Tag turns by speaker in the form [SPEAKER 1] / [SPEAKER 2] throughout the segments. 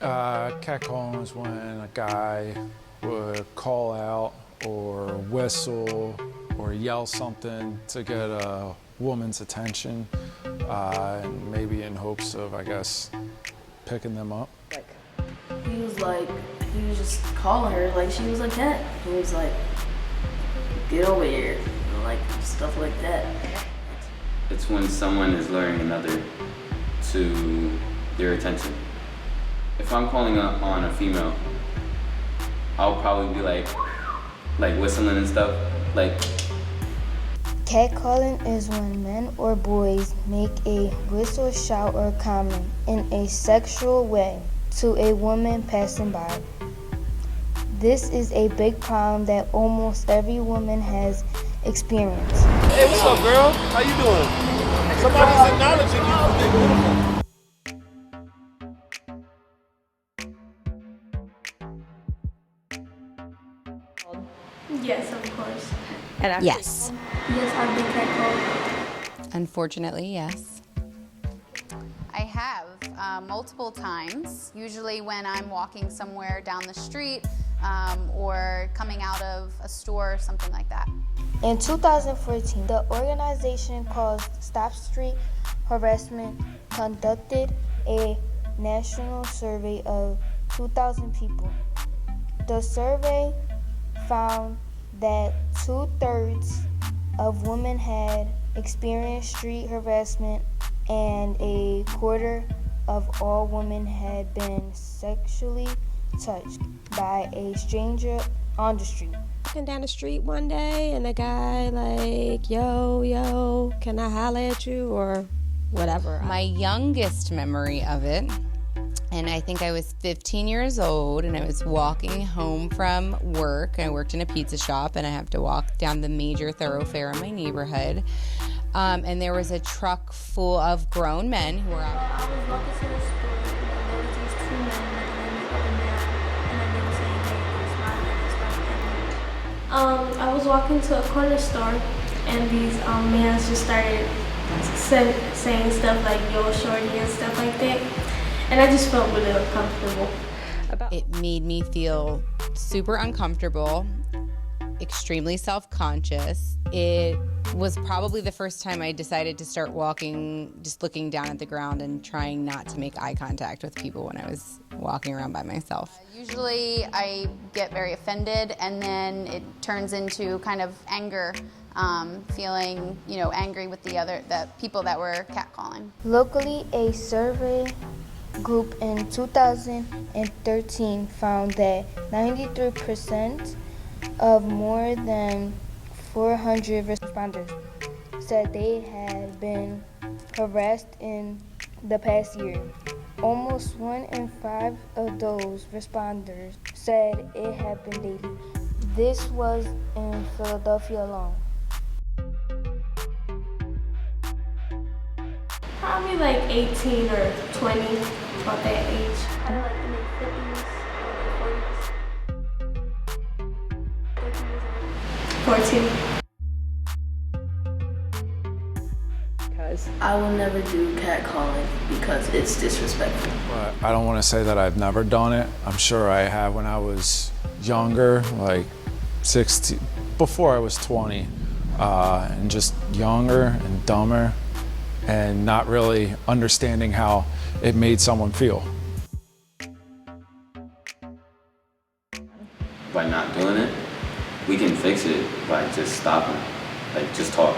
[SPEAKER 1] Catcalling is when a guy would call out or whistle or yell something to get a woman's attention, and maybe in hopes of, I guess, picking them up.
[SPEAKER 2] He was just calling her like she was a cat. He was like, get over here, like stuff like that.
[SPEAKER 3] It's when someone is luring another to their attention. If I'm calling on a female, I'll probably be like whistling and stuff, like.
[SPEAKER 4] Catcalling is when men or boys make a whistle, shout, or comment in a sexual way to a woman passing by. This is a big problem that almost every woman has experienced.
[SPEAKER 5] Hey, what's up, girl? How you doing? Somebody's acknowledging you for being beautiful.
[SPEAKER 6] Yes, of course.
[SPEAKER 7] Yes.
[SPEAKER 6] Yes, I've been catcalled.
[SPEAKER 7] Unfortunately, yes.
[SPEAKER 8] I have multiple times, usually when I'm walking somewhere down the street or coming out of a store or something like that.
[SPEAKER 4] In 2014, the organization called Stop Street Harassment conducted a national survey of 2,000 people. The survey found that 2/3 of women had experienced street harassment and 1/4 of all women had been sexually touched by a stranger on the street.
[SPEAKER 9] Walking down the street one day and a guy like, yo, can I holler at you or whatever.
[SPEAKER 7] My youngest memory of it, and I think I was 15 years old, and I was walking home from work. I worked in a pizza shop, and I have to walk down the major thoroughfare in my neighborhood. And there was a truck full of grown men who were out.
[SPEAKER 6] I was walking to the store, and there was these two men looking at me up and down, and I didn't say anything, they were smiling, and they started at me. I was walking to a corner store, and these men just started saying stuff like, yo, shorty, and stuff like that. And I just felt really uncomfortable.
[SPEAKER 7] It made me feel super uncomfortable, extremely self-conscious. It was probably the first time I decided to start walking, just looking down at the ground and trying not to make eye contact with people when I was walking around by myself.
[SPEAKER 8] Usually I get very offended, and then it turns into kind of anger, feeling, angry with the people that were catcalling.
[SPEAKER 4] Locally, a survey group in 2013 found that 93% of more than 400 responders said they had been harassed in the past year. Almost 1 in 5 of those responders said it happened daily. This was in Philadelphia alone.
[SPEAKER 6] Probably like 18 or 20, about that age. Kind of like in their 50s or 40s. 14.
[SPEAKER 2] Because I will never do catcalling because it's disrespectful.
[SPEAKER 1] But I don't want to say that I've never done it. I'm sure I have when I was younger, like 16, before I was 20, and just younger and dumber, and not really understanding how it made someone feel.
[SPEAKER 3] By not doing it, we can fix it by just stopping, just talk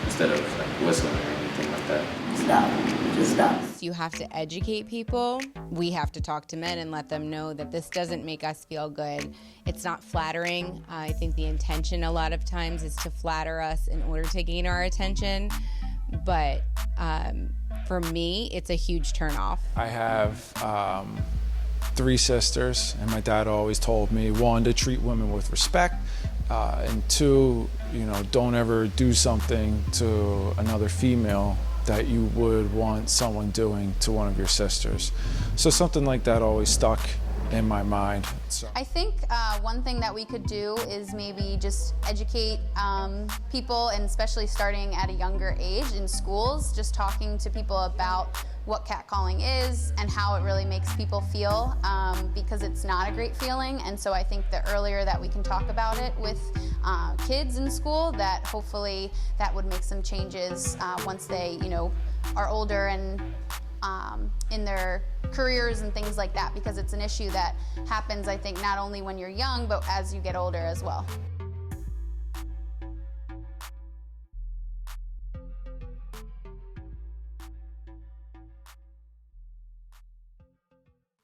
[SPEAKER 3] instead of whistling or anything like that.
[SPEAKER 2] Stop. Just stop.
[SPEAKER 7] You have to educate people. We have to talk to men and let them know that this doesn't make us feel good. It's not flattering. I think the intention a lot of times is to flatter us in order to gain our attention. But for me, it's a huge turnoff.
[SPEAKER 1] I have 3 sisters, and my dad always told me, 1, to treat women with respect, and 2, don't ever do something to another female that you would want someone doing to one of your sisters. So something like that always stuck in my mind. So.
[SPEAKER 8] I think one thing that we could do is maybe just educate people, and especially starting at a younger age in schools, just talking to people about what catcalling is and how it really makes people feel, because it's not a great feeling. And so I think the earlier that we can talk about it with kids in school, that hopefully that would make some changes once they, are older and in their careers and things like that, because it's an issue that happens, I think, not only when you're young, but as you get older as well.